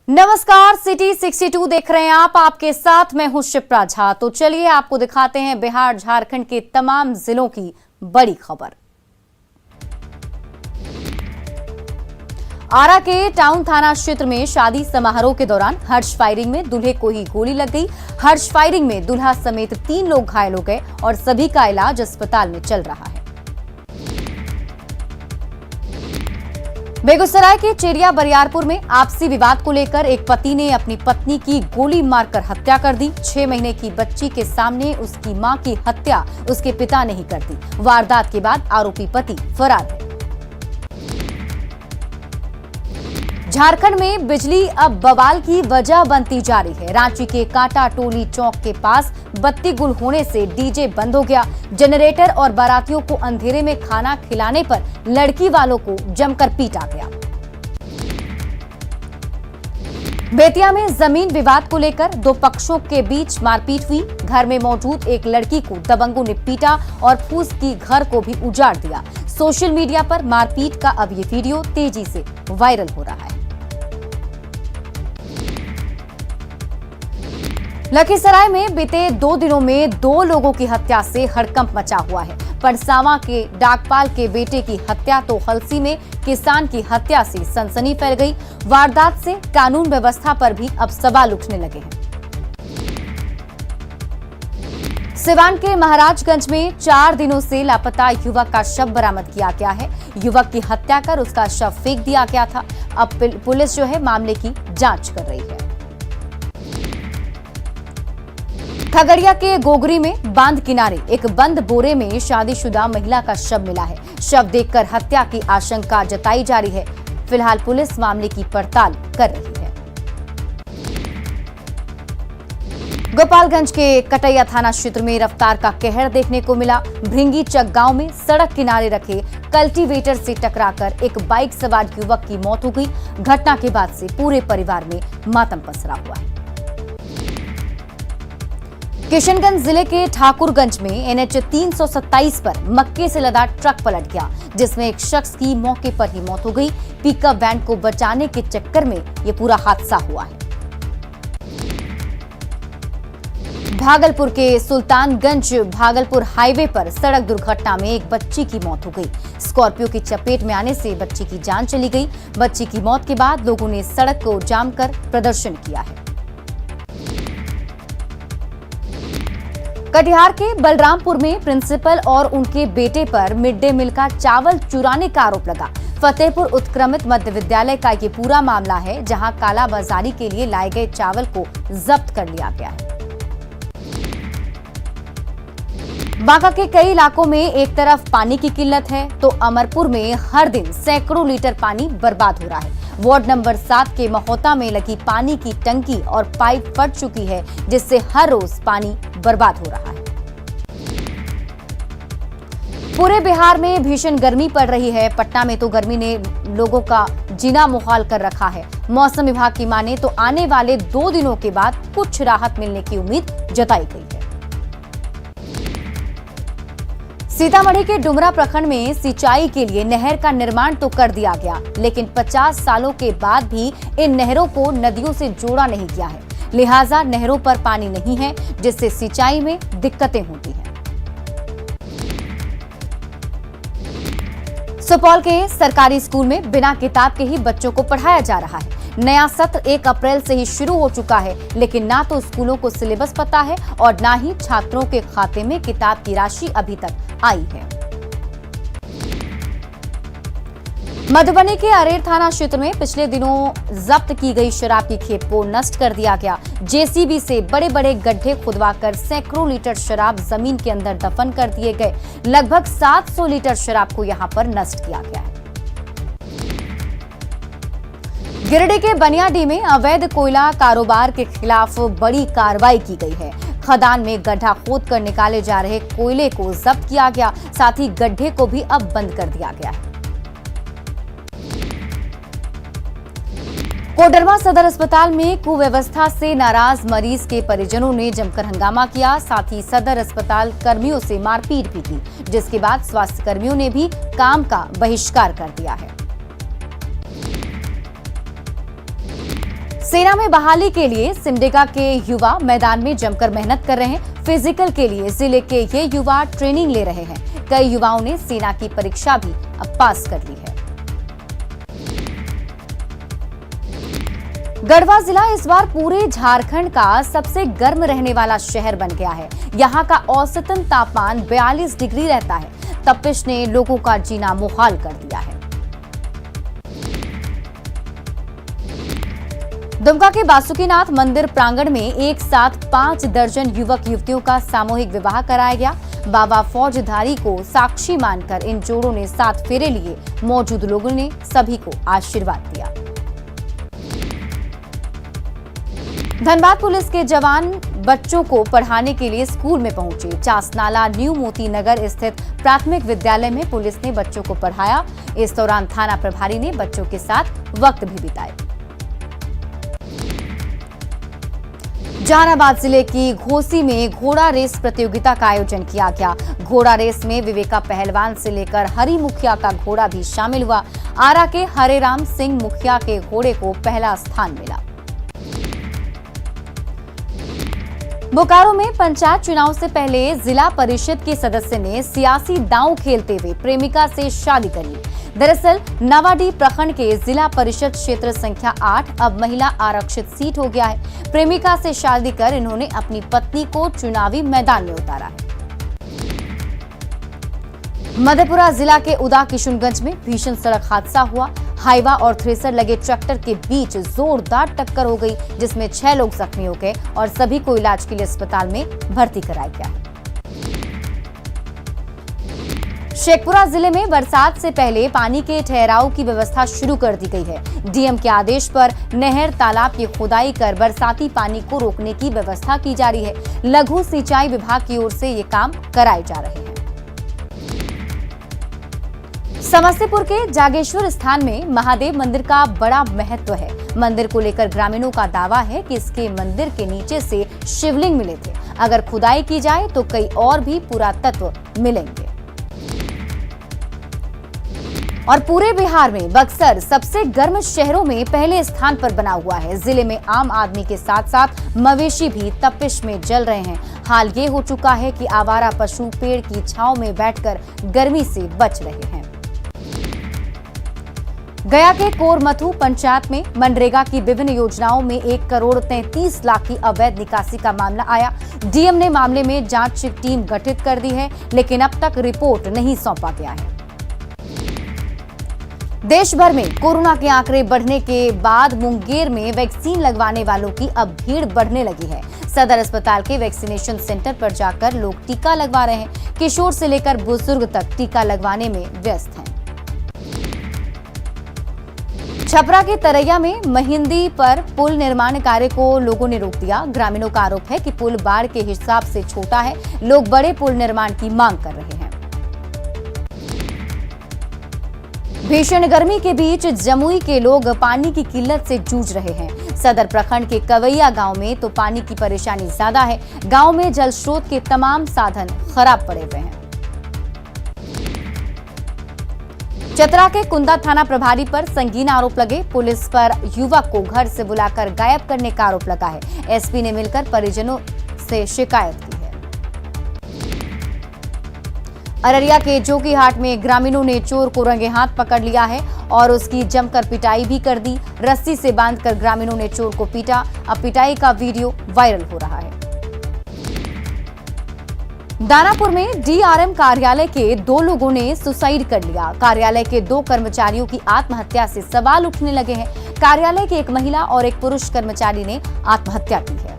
नमस्कार, सिटी 62 देख रहे हैं आप। आपके साथ मैं हूं शिप्रा झा। तो चलिए आपको दिखाते हैं बिहार झारखंड के तमाम जिलों की बड़ी खबर। आरा के टाउन थाना क्षेत्र में शादी समारोह के दौरान हर्ष फायरिंग में दूल्हे को ही गोली लग गई। हर्ष फायरिंग में दूल्हा समेत 3 लोग घायल हो गए और सभी का इलाज अस्पताल में चल रहा है। बेगूसराय के चेरिया बरियारपुर में आपसी विवाद को लेकर एक पति ने अपनी पत्नी की गोली मारकर हत्या कर दी। 6 महीने की बच्ची के सामने उसकी मां की हत्या उसके पिता ने ही कर दी। वारदात के बाद आरोपी पति फरार है। झारखंड में बिजली अब बवाल की वजह बनती जा रही है। रांची के कांटा टोली चौक के पास बत्ती गुल होने से डीजे बंद हो गया। जनरेटर और बारातियों को अंधेरे में खाना खिलाने पर लड़की वालों को जमकर पीटा गया। बेतिया में जमीन विवाद को लेकर 2 पक्षों के बीच मारपीट हुई। घर में मौजूद एक लड़की को दबंगों ने पीटा और फूस की घर को भी उजाड़ दिया। सोशल मीडिया पर मारपीट का अब ये वीडियो तेजी से वायरल हो रहा है। लखीसराय में बीते 2 दिनों में 2 लोगों की हत्या से हड़कंप मचा हुआ है। पनसावा के डाकपाल के बेटे की हत्या तो हलसी में किसान की हत्या से सनसनी फैल गई। वारदात से कानून व्यवस्था पर भी अब सवाल उठने लगे हैं। सिवान के महाराजगंज में 4 दिनों से लापता युवक का शव बरामद किया गया है। युवक की हत्या कर उसका शव फेंक दिया गया था। अब पुलिस जो है मामले की जांच कर रही है। खगड़िया के गोगरी में बांध किनारे एक बंद बोरे में शादीशुदा महिला का शव मिला है। शव देखकर हत्या की आशंका जताई जा रही है। फिलहाल पुलिस मामले की पड़ताल कर रही है। गोपालगंज के कटैया थाना क्षेत्र में रफ्तार का कहर देखने को मिला। भृंगी चक गांव में सड़क किनारे रखे कल्टीवेटर से टकराकर एक बाइक सवार युवक की मौत हो गई। घटना के बाद से पूरे परिवार में मातम पसरा हुआ है। किशनगंज जिले के ठाकुरगंज में NH 327 पर मक्के से लदा ट्रक पलट गया, जिसमें एक शख्स की मौके पर ही मौत हो गई। पिकअप वैन को बचाने के चक्कर में यह पूरा हादसा हुआ है। भागलपुर के सुल्तानगंज भागलपुर हाईवे पर सड़क दुर्घटना में एक बच्ची की मौत हो गई। स्कॉर्पियो की चपेट में आने से बच्ची की जान चली गई। बच्ची की मौत के बाद लोगों ने सड़क को जाम कर प्रदर्शन किया है। कटिहार के बलरामपुर में प्रिंसिपल और उनके बेटे पर मिड डे मील का चावल चुराने का आरोप लगा। फतेहपुर उत्क्रमित मध्य विद्यालय का ये पूरा मामला है, जहां कालाबाजारी के लिए लाए गए चावल को जब्त कर लिया गया है। बांका के कई इलाकों में एक तरफ पानी की किल्लत है तो अमरपुर में हर दिन सैकड़ों लीटर पानी बर्बाद हो रहा है। वार्ड नंबर 7 के महोता में लगी पानी की टंकी और पाइप फट चुकी है, जिससे हर रोज पानी बर्बाद हो रहा है। पूरे बिहार में भीषण गर्मी पड़ रही है। पटना में तो गर्मी ने लोगों का जीना मुहाल कर रखा है। मौसम विभाग की माने तो आने वाले 2 दिनों के बाद कुछ राहत मिलने की उम्मीद जताई गई है। सीतामढ़ी के डुमरा प्रखंड में सिंचाई के लिए नहर का निर्माण तो कर दिया गया, लेकिन 50 सालों के बाद भी इन नहरों को नदियों से जोड़ा नहीं गया है। लिहाजा नहरों पर पानी नहीं है, जिससे सिंचाई में दिक्कतें होती हैं। सुपौल के सरकारी स्कूल में बिना किताब के ही बच्चों को पढ़ाया जा रहा है। नया सत्र 1 अप्रैल से ही शुरू हो चुका है, लेकिन ना तो स्कूलों को सिलेबस पता है और ना ही छात्रों के खाते में किताब की राशि अभी तक आई है। मधुबनी के अरेर थाना क्षेत्र में पिछले दिनों जब्त की गई शराब की खेप को नष्ट कर दिया गया। जेसीबी से बड़े बड़े गड्ढे खुदवाकर सैकड़ों लीटर शराब जमीन के अंदर दफन कर दिए गए। लगभग 700 लीटर शराब को यहां पर नष्ट किया गया है। गिरिडीह के बनियाडीह में अवैध कोयला कारोबार के खिलाफ बड़ी कार्रवाई की गई है। खदान में गड्ढा खोदकर निकाले जा रहे कोयले को जब्त किया गया, साथ ही गड्ढे को भी अब बंद कर दिया गया है। कोडरमा सदर अस्पताल में कुव्यवस्था से नाराज मरीज के परिजनों ने जमकर हंगामा किया। साथ ही सदर अस्पताल कर्मियों से मारपीट भी की, जिसके बाद स्वास्थ्य कर्मियों ने भी काम का बहिष्कार कर दिया है। सेना में बहाली के लिए सिमडेगा के युवा मैदान में जमकर मेहनत कर रहे हैं। फिजिकल के लिए जिले के ये युवा ट्रेनिंग ले रहे हैं। कई युवाओं ने सेना की परीक्षा भी अब पास कर ली है। गढ़वा जिला इस बार पूरे झारखंड का सबसे गर्म रहने वाला शहर बन गया है। यहाँ का औसतन तापमान 42 डिग्री रहता है। तपिश ने लोगों का जीना मुहाल कर दिया है। दुमका के बासुकीनाथ मंदिर प्रांगण में एक साथ 5 दर्जन युवक युवतियों का सामूहिक विवाह कराया गया। बाबा फौजधारी को साक्षी मानकर इन जोड़ों ने 7 फेरे लिए। मौजूद लोगों ने सभी को आशीर्वाद दिया। धनबाद पुलिस के जवान बच्चों को पढ़ाने के लिए स्कूल में पहुंचे। चासनाला न्यू मोती नगर स्थित प्राथमिक विद्यालय में पुलिस ने बच्चों को पढ़ाया। इस दौरान थाना प्रभारी ने बच्चों के साथ वक्त भी बिताया। जहानाबाद जिले की घोसी में घोड़ा रेस प्रतियोगिता का आयोजन किया गया। घोड़ा रेस में विवेका पहलवान से लेकर हरि मुखिया का घोड़ा भी शामिल हुआ। आरा के हरेराम सिंह मुखिया के घोड़े को पहला स्थान मिला। बोकारो में पंचायत चुनाव से पहले जिला परिषद के सदस्य ने सियासी दांव खेलते हुए प्रेमिका से शादी कर ली। दरअसल नवाडी प्रखंड के जिला परिषद क्षेत्र संख्या 8 अब महिला आरक्षित सीट हो गया है। प्रेमिका से शादी कर इन्होंने अपनी पत्नी को चुनावी मैदान में उतारा है। मधेपुरा जिला के उदा किशुनगंज में भीषण सड़क हादसा हुआ। हाईवा और थ्रेसर लगे ट्रैक्टर के बीच जोरदार टक्कर हो गई, जिसमें 6 लोग जख्मी हो गए और सभी को इलाज के लिए अस्पताल में भर्ती कराया गया। शेखपुरा जिले में बरसात से पहले पानी के ठहराव की व्यवस्था शुरू कर दी गई है। डीएम के आदेश पर नहर तालाब की खुदाई कर बरसाती पानी को रोकने की व्यवस्था की जा रही है। लघु सिंचाई विभाग की ओर से ये काम कराए जा रहे हैं। समस्तीपुर के जागेश्वर स्थान में महादेव मंदिर का बड़ा महत्व है। मंदिर को लेकर ग्रामीणों का दावा है कि इसके मंदिर के नीचे से शिवलिंग मिले थे। अगर खुदाई की जाए तो कई और भी पुरातत्व मिलेंगे। और पूरे बिहार में बक्सर सबसे गर्म शहरों में पहले स्थान पर बना हुआ है। जिले में आम आदमी के साथ साथ मवेशी भी तपिश में जल रहे हैं। हाल ये हो चुका है कि आवारा पशु पेड़ की छांव में बैठकर गर्मी से बच रहे हैं। गया के कोरमथु पंचायत में मनरेगा की विभिन्न योजनाओं में 1 करोड़ 33 लाख की अवैध निकासी का मामला आया। डीएम ने मामले में जांच टीम गठित कर दी है, लेकिन अब तक रिपोर्ट नहीं सौंपा गया है। देश भर में कोरोना के आंकड़े बढ़ने के बाद मुंगेर में वैक्सीन लगवाने वालों की अब भीड़ बढ़ने लगी है। सदर अस्पताल के वैक्सीनेशन सेंटर पर जाकर लोग टीका लगवा रहे हैं। किशोर से लेकर बुजुर्ग तक टीका लगवाने में व्यस्त हैं। छपरा के तरैया में महिंदी पर पुल निर्माण कार्य को लोगों ने रोक दिया। ग्रामीणों का आरोप है कि पुल बाढ़ के हिसाब से छोटा है। लोग बड़े पुल निर्माण की मांग कर रहे हैं। भीषण गर्मी के बीच जमुई के लोग पानी की किल्लत से जूझ रहे हैं। सदर प्रखंड के कवैया गांव में तो पानी की परेशानी ज्यादा है। गांव में जल स्रोत के तमाम साधन खराब पड़े हुए हैं। चतरा के कुंदा थाना प्रभारी पर संगीन आरोप लगे। पुलिस पर युवक को घर से बुलाकर गायब करने का आरोप लगा है। एसपी ने मिलकर परिजनों से शिकायत की है। अररिया के जोकीहाट में ग्रामीणों ने चोर को रंगे हाथ पकड़ लिया है और उसकी जमकर पिटाई भी कर दी। रस्सी से बांधकर ग्रामीणों ने चोर को पीटा। अब पिटाई का वीडियो वायरल हो रहा है। दानापुर में डीआरएम कार्यालय के 2 लोगों ने सुसाइड कर लिया। कार्यालय के 2 कर्मचारियों की आत्महत्या से सवाल उठने लगे हैं। कार्यालय की एक महिला और एक पुरुष कर्मचारी ने आत्महत्या की है।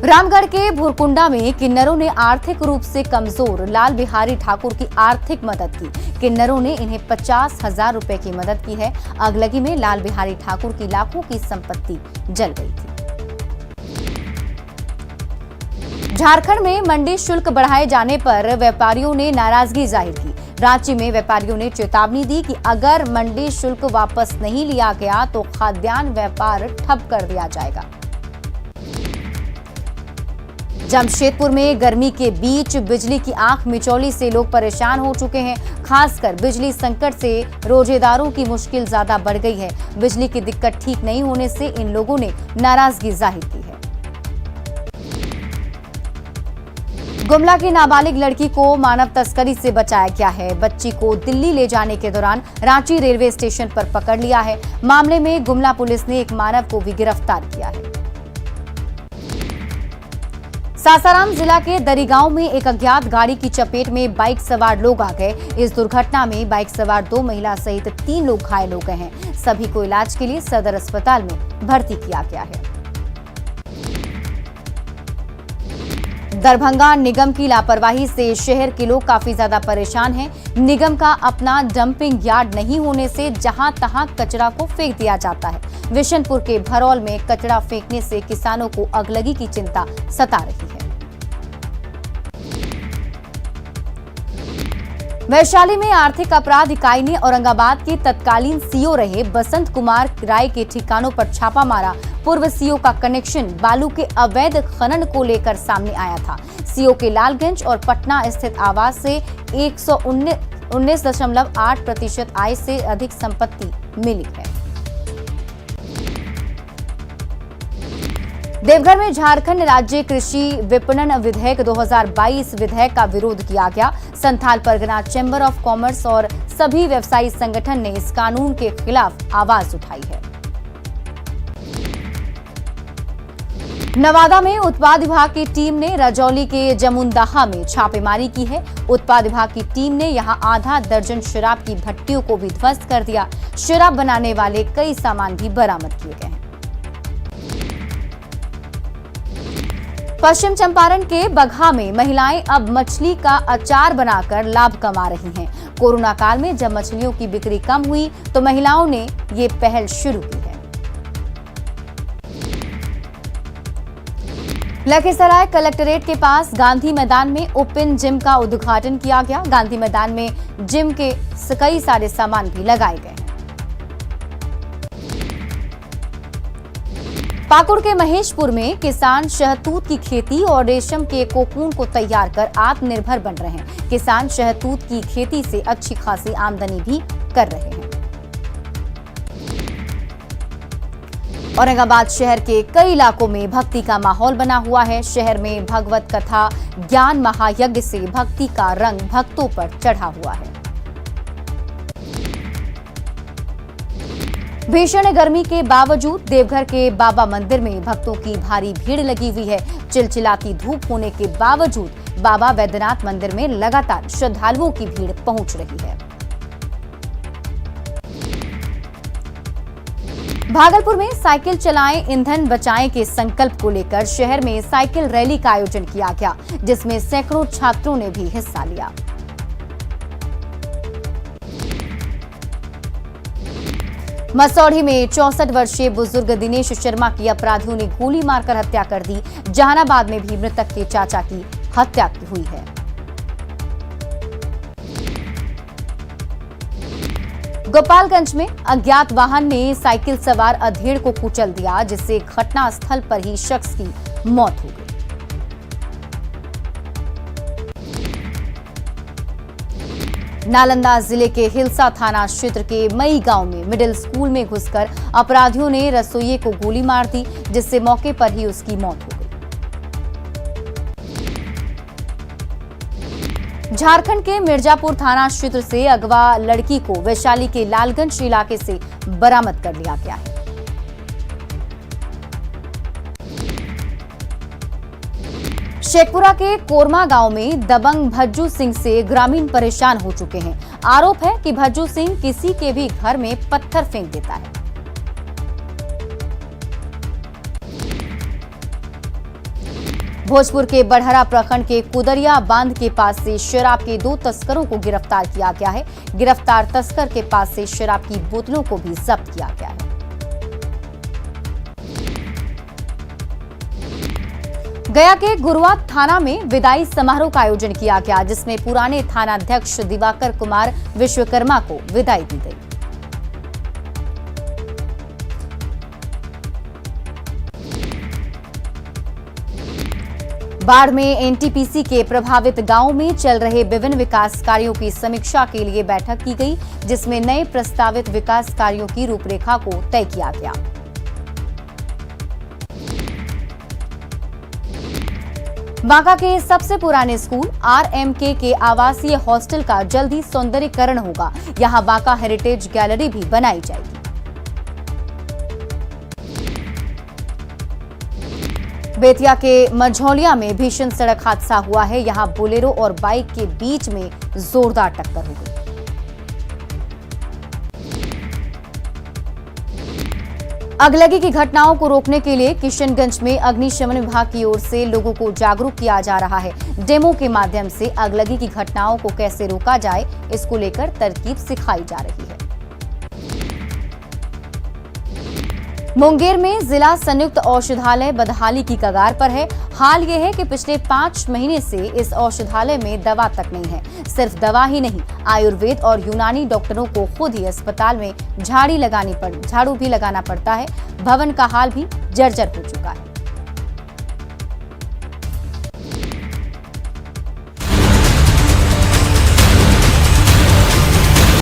रामगढ़ के भुरकुंडा में किन्नरों ने आर्थिक रूप से कमजोर लाल बिहारी ठाकुर की आर्थिक मदद की। किन्नरों ने इन्हें 50,000 रुपए की मदद की है। अगलगी में लाल बिहारी ठाकुर की लाखों की संपत्ति जल गई थी। झारखंड में मंडी शुल्क बढ़ाए जाने पर व्यापारियों ने नाराजगी जाहिर की। रांची में व्यापारियों ने चेतावनी दी कि अगर मंडी शुल्क वापस नहीं लिया गया तो खाद्यान्न व्यापार ठप कर दिया जाएगा। जमशेदपुर में गर्मी के बीच बिजली की आंख मिचौली से लोग परेशान हो चुके हैं। खासकर बिजली संकट से रोजेदारों की मुश्किल ज्यादा बढ़ गई है। बिजली की दिक्कत ठीक नहीं होने से इन लोगों ने नाराजगी जाहिर की है। गुमला की नाबालिग लड़की को मानव तस्करी से बचाया गया है। बच्ची को दिल्ली ले जाने के दौरान रांची रेलवे स्टेशन पर पकड़ लिया है। मामले में गुमला पुलिस ने एक मानव को भी गिरफ्तार किया है। सासाराम जिला के दरिगांव में एक अज्ञात गाड़ी की चपेट में बाइक सवार लोग आ गए। इस दुर्घटना में बाइक सवार 2 महिला सहित 3 लोग घायल हो गए हैं। सभी को इलाज के लिए सदर अस्पताल में भर्ती किया गया है। दरभंगा निगम की लापरवाही से शहर के लोग काफी ज्यादा परेशान हैं। निगम का अपना डंपिंग यार्ड नहीं होने से जहां तहां कचरा को फेंक दिया जाता है। विशनपुर के भरौल में कचरा फेंकने से किसानों को अगलगी की चिंता सता रही है। वैशाली में आर्थिक अपराध इकाई ने औरंगाबाद के तत्कालीन सीओ रहे बसंत कुमार राय के ठिकानों पर छापा मारा। पूर्व सीओ का कनेक्शन बालू के अवैध खनन को लेकर सामने आया था। सीओ के लालगंज और पटना स्थित आवास से 119.8% आय से अधिक संपत्ति मिली है। देवघर में झारखंड राज्य कृषि विपणन विधेयक 2022 विधेयक का विरोध किया गया। Santhal Pargana chamber of commerce और सभी व्यवसायी संगठन ने इस कानून के खिलाफ आवाज उठाई है। नवादा में उत्पाद विभाग की टीम ने रजौली के जमुनदाहा में छापेमारी की है। उत्पाद विभाग की टीम ने यहां आधा दर्जन शराब की भट्टियों को भी ध्वस्त कर दिया। शराब बनाने वाले कई सामान भी बरामद किए गए हैं। पश्चिम चंपारण के बगहा में महिलाएं अब मछली का अचार बनाकर लाभ कमा रही हैं। कोरोना काल में जब मछलियों की बिक्री कम हुई तो महिलाओं ने ये पहल शुरू की है। लखीसराय कलेक्ट्रेट के पास गांधी मैदान में ओपन जिम का उद्घाटन किया गया। गांधी मैदान में जिम के कई सारे सामान भी लगाए गए हैं। पाकुड़ के महेशपुर में किसान शहतूत की खेती और रेशम के कोकून को तैयार कर आत्मनिर्भर बन रहे हैं। किसान शहतूत की खेती से अच्छी खासी आमदनी भी कर रहे हैं। औरंगाबाद शहर के कई इलाकों में भक्ति का माहौल बना हुआ है। शहर में भगवत कथा ज्ञान महायज्ञ से भक्ति का रंग भक्तों पर चढ़ा हुआ है। भीषण गर्मी के बावजूद देवघर के बाबा मंदिर में भक्तों की भारी भीड़ लगी हुई है। चिलचिलाती धूप होने के बावजूद बाबा वैद्यनाथ मंदिर में लगातार श्रद्धालुओं की भीड़ पहुंच रही है। भागलपुर में साइकिल चलाएं ईंधन बचाएं के संकल्प को लेकर शहर में साइकिल रैली का आयोजन किया गया, जिसमें सैकड़ों छात्रों ने भी हिस्सा लिया। मसौढ़ी में 64 वर्षीय बुजुर्ग दिनेश शर्मा की अपराधियों ने गोली मारकर हत्या कर दी। जहानाबाद में भी मृतक के चाचा की हत्या हुई है। गोपालगंज में अज्ञात वाहन ने साइकिल सवार अधेड़ को कुचल दिया, जिससे घटनास्थल पर ही शख्स की मौत हो गई। नालंदा जिले के हिलसा थाना क्षेत्र के मई गांव में मिडिल स्कूल में घुसकर अपराधियों ने रसोइये को गोली मार दी, जिससे मौके पर ही उसकी मौत हो गई। झारखंड के मिर्जापुर थाना क्षेत्र से अगवा लड़की को वैशाली के लालगंज इलाके से बरामद कर लिया गया है। शेखपुरा के कोरमा गांव में दबंग भज्जू सिंह से ग्रामीण परेशान हो चुके हैं। आरोप है कि भज्जू सिंह किसी के भी घर में पत्थर फेंक देता है। भोजपुर के बड़हरा प्रखंड के कुदरिया बांध के पास से शराब के 2 तस्करों को गिरफ्तार किया गया है। गिरफ्तार तस्कर के पास से शराब की बोतलों को भी जब्त किया गया है। गया के गुरुआ थाना में विदाई समारोह का आयोजन किया गया, जिसमें पुराने थानाध्यक्ष दिवाकर कुमार विश्वकर्मा को विदाई दी गई। बाढ़ में एनटीपीसी के प्रभावित गांवों में चल रहे विभिन्न विकास कार्यों की समीक्षा के लिए बैठक की गई, जिसमें नए प्रस्तावित विकास कार्यों की रूपरेखा को तय किया गया। बांका के सबसे पुराने स्कूल आरएमके के आवासीय हॉस्टल का जल्द ही सौंदर्यीकरण होगा। यहां बांका हेरिटेज गैलरी भी बनाई जाएगी। बेतिया के मझौलिया में भीषण सड़क हादसा हुआ है। यहां बोलेरो और बाइक के बीच में जोरदार टक्कर हो गई। अगलगी की घटनाओं को रोकने के लिए किशनगंज में अग्निशमन विभाग की ओर से लोगों को जागरूक किया जा रहा है। डेमो के माध्यम से अगलगी की घटनाओं को कैसे रोका जाए, इसको लेकर तरकीब सिखाई जा रही है। मुंगेर में जिला संयुक्त औषधालय बदहाली की कगार पर है। हाल ये है कि पिछले 5 महीने से इस औषधालय में दवा तक नहीं है। सिर्फ दवा ही नहीं, आयुर्वेद और यूनानी डॉक्टरों को खुद ही अस्पताल में झाड़ू भी लगाना पड़ता है। भवन का हाल भी जर्जर हो चुका है।